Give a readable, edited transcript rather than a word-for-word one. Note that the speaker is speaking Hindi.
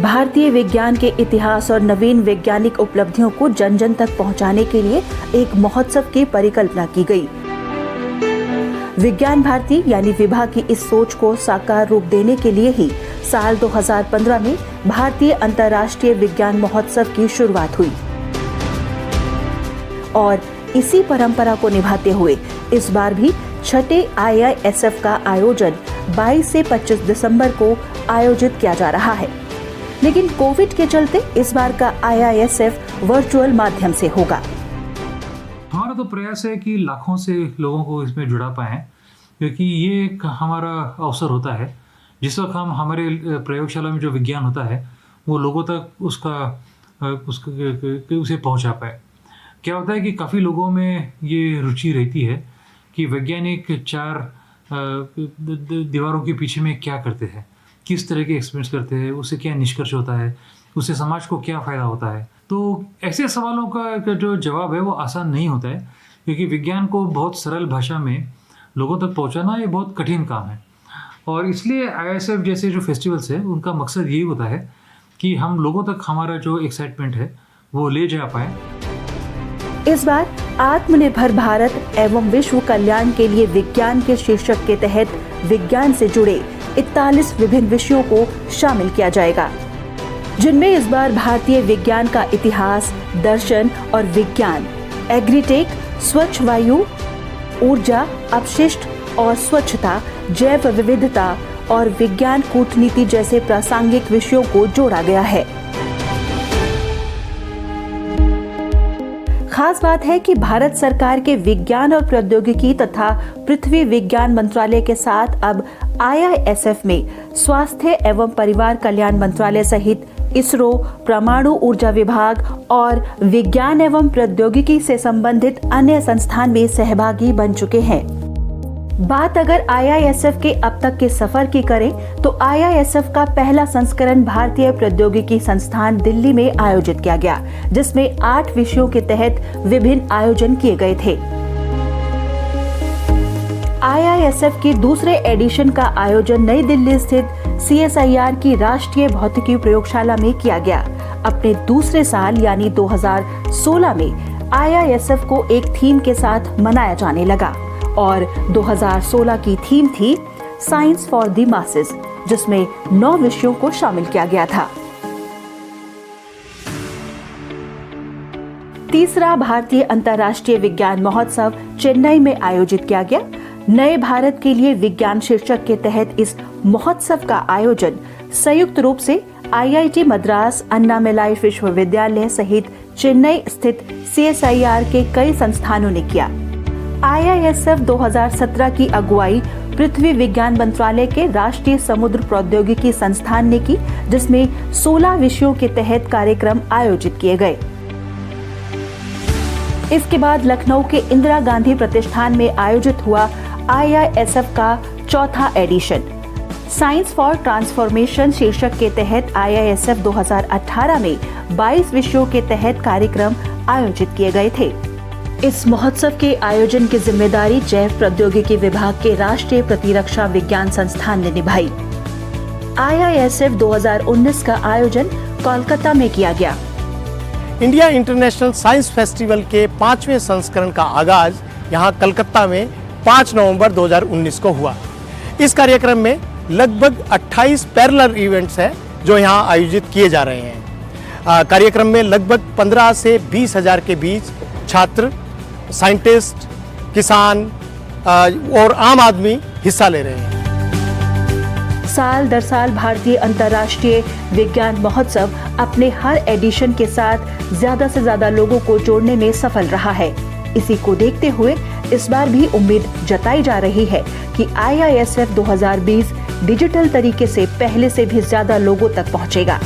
भारतीय विज्ञान के इतिहास और नवीन वैज्ञानिक उपलब्धियों को जन जन तक पहुंचाने के लिए एक महोत्सव की परिकल्पना की गई। विज्ञान भारती यानी विभा की इस सोच को साकार रूप देने के लिए ही साल 2015 में भारतीय अंतर्राष्ट्रीय विज्ञान महोत्सव की शुरुआत हुई और इसी परंपरा को निभाते हुए इस बार भी छठे IISF का आयोजन 22 से 25 दिसंबर को आयोजित किया जा रहा है। लेकिन कोविड के चलते इस बार का IISF वर्चुअल माध्यम से होगा। हमारा तो प्रयास है कि लाखों से लोगों को इसमें जुड़ा पाएं, क्योंकि ये एक हमारा अवसर होता है जिस वक्त हम हमारे प्रयोगशाला में जो विज्ञान होता है वो लोगों तक उसे पहुंचा पाए। क्या होता है कि काफ़ी लोगों में ये रुचि रहती है कि वैज्ञानिक चार दीवारों के पीछे में क्या करते हैं, किस तरह के एक्सपेरिमेंट्स करते हैं, उससे क्या निष्कर्ष होता है, उससे समाज को क्या फ़ायदा होता है। तो ऐसे सवालों का जो जवाब है वो आसान नहीं होता है, क्योंकि विज्ञान को बहुत सरल भाषा में लोगों तक पहुंचाना ये बहुत कठिन काम है। और इसलिए IISF जैसे जो फेस्टिवल्स है उनका मकसद यही होता है कि हम लोगों तक हमारा जो एक्साइटमेंट है वो ले जा पाए। इस बार आत्मनिर्भर भारत एवं विश्व कल्याण के लिए विज्ञान के शीर्षक के तहत विज्ञान से जुड़े 41 विभिन्न विषयों को शामिल किया जाएगा, जिनमें इस बार भारतीय विज्ञान का इतिहास, दर्शन और विज्ञान, एग्रीटेक, स्वच्छ वायु, ऊर्जा, अपशिष्ट और स्वच्छता, जैव विविधता और विज्ञान कूटनीति जैसे प्रासंगिक विषयों को जोड़ा गया है। खास बात है कि भारत सरकार के विज्ञान और प्रौद्योगिकी तथा पृथ्वी विज्ञान मंत्रालय के साथ अब IISF में स्वास्थ्य एवं परिवार कल्याण मंत्रालय सहित इसरो, परमाणु ऊर्जा विभाग और विज्ञान एवं प्रौद्योगिकी से संबंधित अन्य संस्थान भी सहभागी बन चुके हैं। बात अगर IISF के अब तक के सफर की करें तो IISF का पहला संस्करण भारतीय प्रौद्योगिकी संस्थान दिल्ली में आयोजित किया गया, जिसमें 8 विषयों के तहत विभिन्न आयोजन किए गए थे। IISF के दूसरे एडिशन का आयोजन नई दिल्ली स्थित CSIR की राष्ट्रीय भौतिकी प्रयोगशाला में किया गया। अपने दूसरे साल यानी 2016 में IISF को एक थीम के साथ मनाया जाने लगा और 2016 की थीम थी साइंस फॉर द मासेस, जिसमें 9 विषयों को शामिल किया गया था। तीसरा भारतीय अंतर्राष्ट्रीय विज्ञान महोत्सव चेन्नई में आयोजित किया गया। नए भारत के लिए विज्ञान शीर्षक के तहत इस महोत्सव का आयोजन संयुक्त रूप से IIT मद्रास, अन्नामलाई विश्वविद्यालय सहित चेन्नई स्थित CSIR के कई संस्थानों ने किया। IISF 2017 की अगुवाई पृथ्वी विज्ञान मंत्रालय के राष्ट्रीय समुद्र प्रौद्योगिकी संस्थान ने की, जिसमें 16 विषयों के तहत कार्यक्रम आयोजित किए गए। इसके बाद लखनऊ के इंदिरा गांधी प्रतिष्ठान में आयोजित हुआ IISF का चौथा एडिशन। साइंस फॉर ट्रांसफॉर्मेशन शीर्षक के तहत IISF 2018 में 22 विषयों के तहत कार्यक्रम आयोजित किए गए थे। इस महोत्सव के आयोजन की जिम्मेदारी जैव प्रौद्योगिकी विभाग के राष्ट्रीय प्रतिरक्षा विज्ञान संस्थान ने निभाई। IISF 2019 का आयोजन कोलकाता में किया गया। इंडिया इंटरनेशनल साइंस फेस्टिवल के 5वें संस्करण का आगाज यहाँ कलकत्ता में 5 नवंबर 2019 को हुआ। इस कार्यक्रम में लगभग 28 पैरेलल इवेंट्स हैं जो यहाँ आयोजित किए जा रहे हैं। कार्यक्रम में लगभग 15 से 20 हजार के बीच छात्र, साइंटिस्ट, किसान और आम आदमी हिस्सा ले रहे हैं। साल दर साल भारतीय अंतर्राष्ट्रीय विज्ञान महोत्सव अपने हर एडिशन के साथ ज्यादा से ज्यादा लोगों को जोड़ने में सफल रहा है। इसी को देखते हुए इस बार भी उम्मीद जताई जा रही है कि IISF 2020 डिजिटल तरीके से पहले से भी ज्यादा लोगों तक पहुंचेगा।